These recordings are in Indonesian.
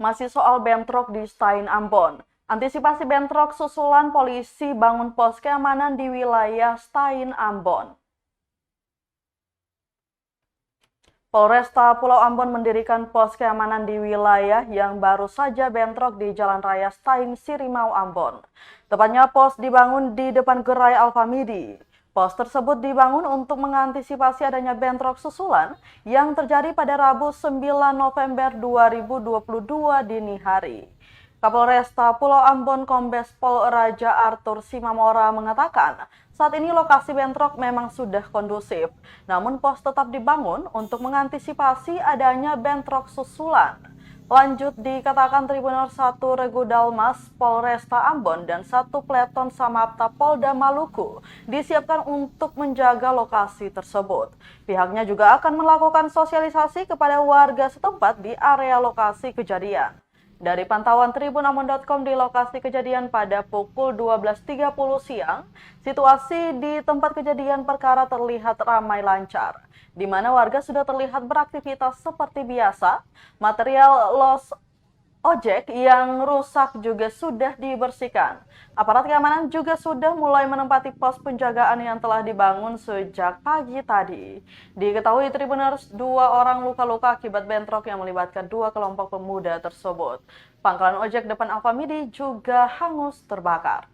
Masih soal bentrok di Stein Ambon. Antisipasi bentrok susulan polisi bangun pos keamanan di wilayah Stein Ambon. Polresta Pulau Ambon mendirikan pos keamanan di wilayah yang baru saja bentrok di Jalan Raya Stein Sirimau Ambon. Tepatnya pos dibangun di depan gerai Alfamidi. Pos tersebut dibangun untuk mengantisipasi adanya bentrok susulan yang terjadi pada Rabu 9 November 2022 dini hari. Kapolresta Pulau Ambon Kombes Pol Raja Arthur Simamora mengatakan, saat ini lokasi bentrok memang sudah kondusif, namun pos tetap dibangun untuk mengantisipasi adanya bentrok susulan. Lanjut dikatakan Tribunal 1 Regu Dalmas Polresta Ambon dan 1 Peleton Samapta Polda Maluku disiapkan untuk menjaga lokasi tersebut. Pihaknya juga akan melakukan sosialisasi kepada warga setempat di area lokasi kejadian. Dari pantauan tribunambon.com di lokasi kejadian pada pukul 12.30 siang, situasi di tempat kejadian perkara terlihat ramai lancar, di mana warga sudah terlihat beraktivitas seperti biasa. Material los ojek yang rusak juga sudah dibersihkan. Aparat keamanan juga sudah mulai menempati pos penjagaan yang telah dibangun sejak pagi tadi. Diketahui Tribuners 2 orang luka-luka akibat bentrok yang melibatkan 2 kelompok pemuda tersebut. Pangkalan ojek depan Alfamidi juga hangus terbakar.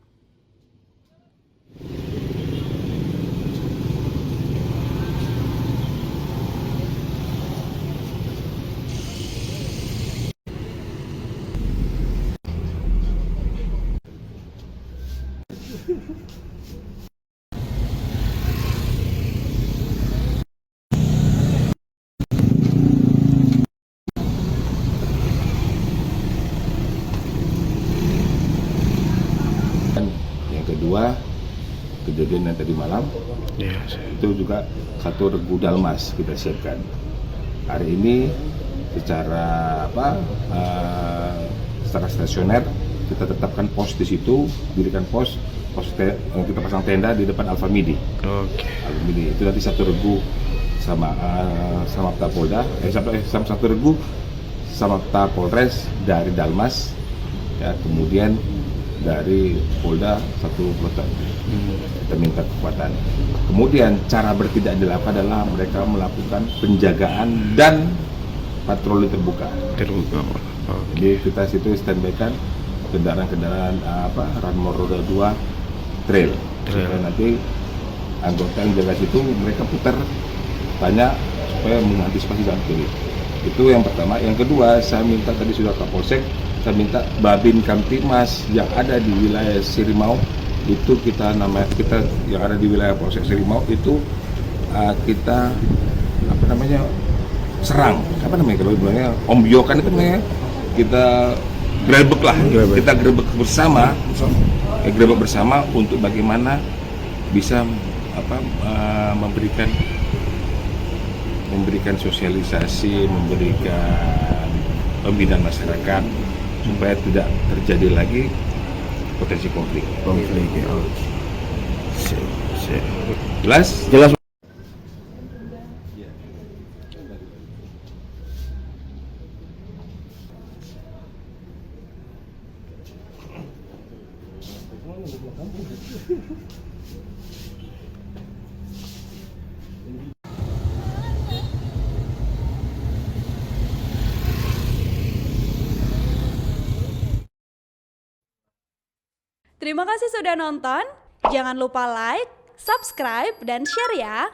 Yang kedua, kejadian yang tadi malam, itu juga 1 Regu Dalmas kita siapkan. Hari ini secara secara stasioner kita tetapkan pos di situ, dirikan pos kita pasang tenda di depan Alfamidi. Alfamidi itu nanti 1 Regu sama Samapta Polda, sama 1 Regu Samapta Polres dari Dalmas, ya, kemudian dari Polda 1 Peleton. Kita minta kekuatan. Kemudian cara bertindak adalah mereka melakukan penjagaan dan patroli terbuka. Jadi kita situ standby-kan kendaraan-kendaraan Ranmor roda 2 trail. Nanti anggota yang jaga situ mereka putar banyak supaya mengantisipasi jalan kiri. Itu yang pertama. Yang kedua, saya minta tadi sudah Kapolsek, saya minta Babin Kamtibmas yang ada di wilayah Sirimau itu kita yang ada di wilayah Polsek Sirimau itu kita serang, kalau bilangnya ombyokan itu namanya, kita grebek lah, kita grebek bersama untuk bagaimana bisa memberikan sosialisasi, memberikan pembinaan masyarakat supaya tidak terjadi lagi potensi konflik. Jelas. Terima kasih sudah nonton. Jangan lupa like, subscribe, dan share ya.